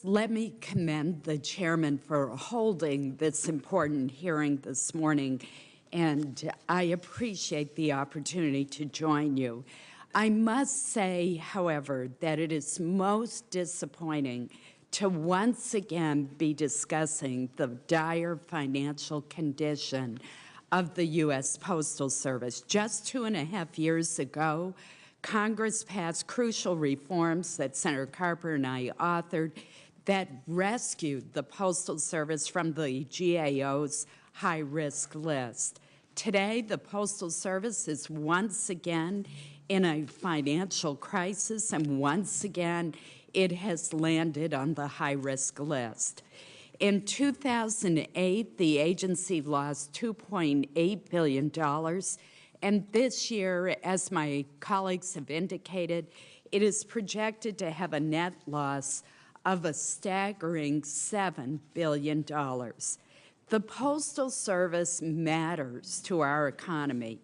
Let me commend the chairman for holding this important hearing this morning, and I appreciate the opportunity to join you. I must say, however, that it is most disappointing to once again be discussing the dire financial condition of the US Postal Service. Just 2.5 years ago, Congress passed crucial reforms that Senator Carper and I authored that rescued the Postal Service from the GAO's high-risk list. Today, the Postal Service is once again in a financial crisis, and once again, it has landed on the high-risk list. In 2008, the agency lost $2.8 billion, and this year, as my colleagues have indicated, it is projected to have a net loss of a staggering $7 billion. The Postal Service matters to our economy.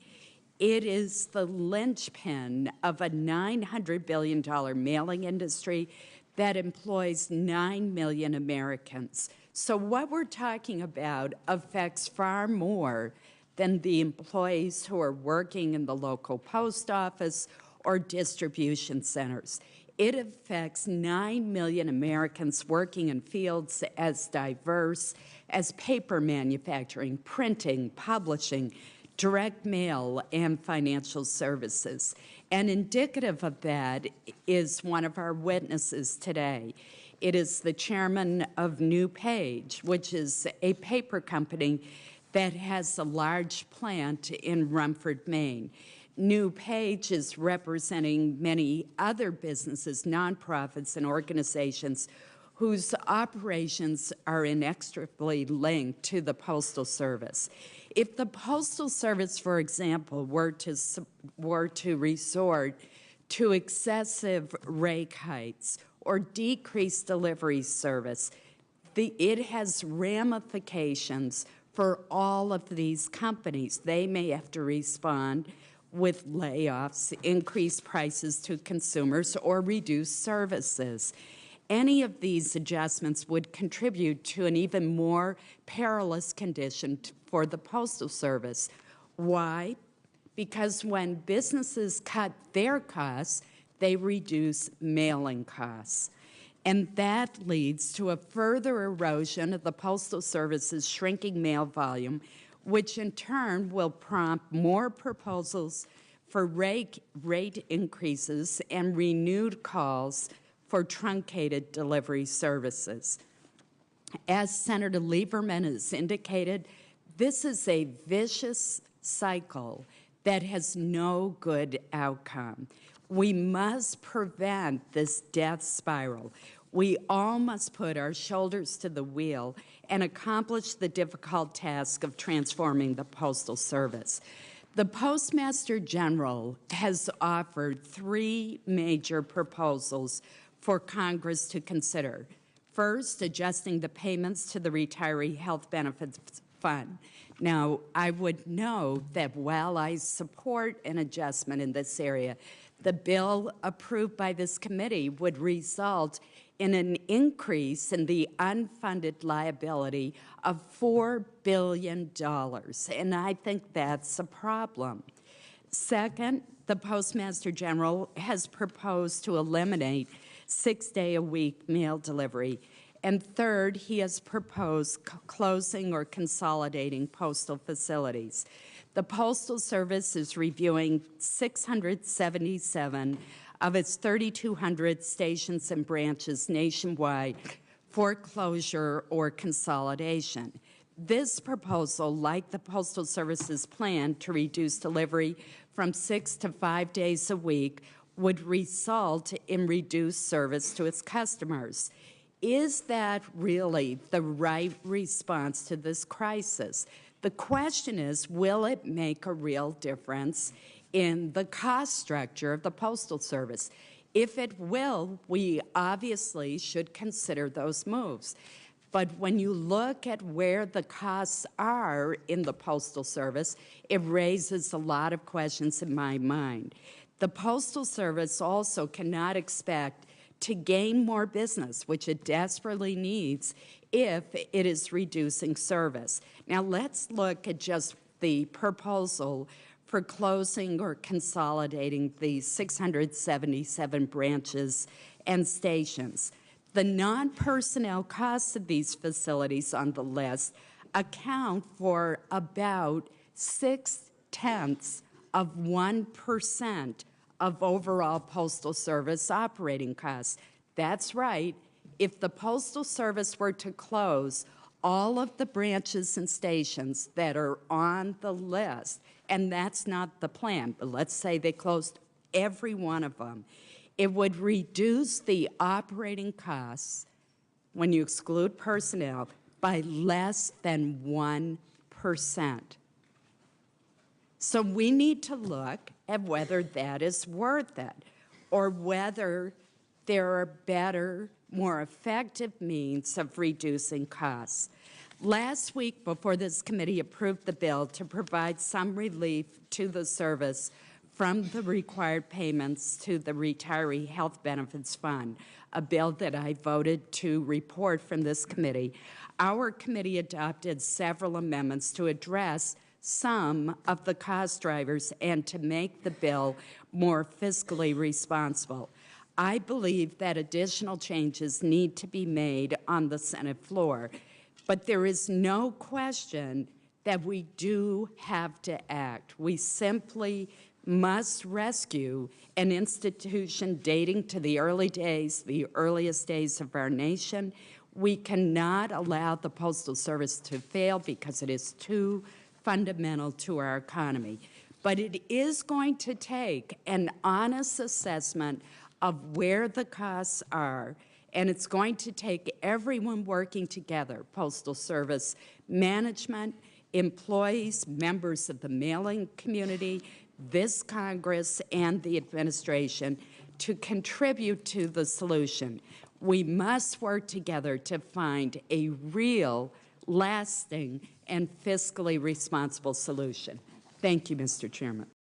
It is the linchpin of a $900 billion mailing industry that employs 9 million Americans. So what we're talking about affects far more than the employees who are working in the local post office or distribution centers. It affects 9 million Americans working in fields as diverse as paper manufacturing, printing, publishing, direct mail, and financial services. And indicative of that is one of our witnesses today. It is the chairman of New Page, which is a paper company that has a large plant in Rumford, Maine. New Page is representing many other businesses, nonprofits, and organizations whose operations are inextricably linked to the Postal Service. If the Postal Service, for example, were to resort to excessive rate hikes or decreased delivery service, it has ramifications for all of these companies. They may have to respond with layoffs, increased prices to consumers, or reduced services. Any of these adjustments would contribute to an even more perilous condition for the Postal Service. Why? Because when businesses cut their costs, they reduce mailing costs. And that leads to a further erosion of the Postal Service's shrinking mail volume, which in turn will prompt more proposals for rate increases and renewed calls for truncated delivery services. As Senator Lieberman has indicated, this is a vicious cycle that has no good outcome. We must prevent this death spiral. We all must put our shoulders to the wheel and accomplish the difficult task of transforming the Postal Service. The Postmaster General has offered 3 major proposals for Congress to consider. First, adjusting the payments to the Retiree Health Benefits Fund. Now, I would note that while I support an adjustment in this area, the bill approved by this committee would result in an increase in the unfunded liability of $4 billion, and I think that's a problem. Second, the Postmaster General has proposed to eliminate 6-day-a-week mail delivery. And third, he has proposed closing or consolidating postal facilities. The Postal Service is reviewing 677 of its 3,200 stations and branches nationwide for closure or consolidation. This proposal, like the Postal Service's plan to reduce delivery from 6 to 5 days a week, would result in reduced service to its customers. Is that really the right response to this crisis? The question is, will it make a real difference in the cost structure of the Postal Service? If it will, we obviously should consider those moves. But when you look at where the costs are in the Postal Service, it raises a lot of questions in my mind. The Postal Service also cannot expect to gain more business, which it desperately needs if it is reducing service. Now let's look at just the proposal for closing or consolidating the 677 branches and stations. The non-personnel costs of these facilities on the list account for about 0.6% of overall Postal Service operating costs. That's right. If the Postal Service were to close all of the branches and stations that are on the list, and that's not the plan, but let's say they closed every one of them, it would reduce the operating costs, when you exclude personnel, by less than 1%. So we need to look at whether that is worth it, or whether there are better, more effective means of reducing costs. Last week, before this committee approved the bill to provide some relief to the service from the required payments to the Retiree Health Benefits Fund, a bill that I voted to report from this committee, our committee adopted several amendments to address some of the cost drivers and to make the bill more fiscally responsible. I believe that additional changes need to be made on the Senate floor, but there is no question that we do have to act. We simply must rescue an institution dating to the early days, the earliest days of our nation. We cannot allow the Postal Service to fail because it is too fundamental to our economy. But it is going to take an honest assessment of where the costs are, and it's going to take everyone working together, Postal Service management, employees, members of the mailing community, this Congress, and the administration to contribute to the solution. We must work together to find a real, lasting, and fiscally responsible solution. Thank you, Mr. Chairman.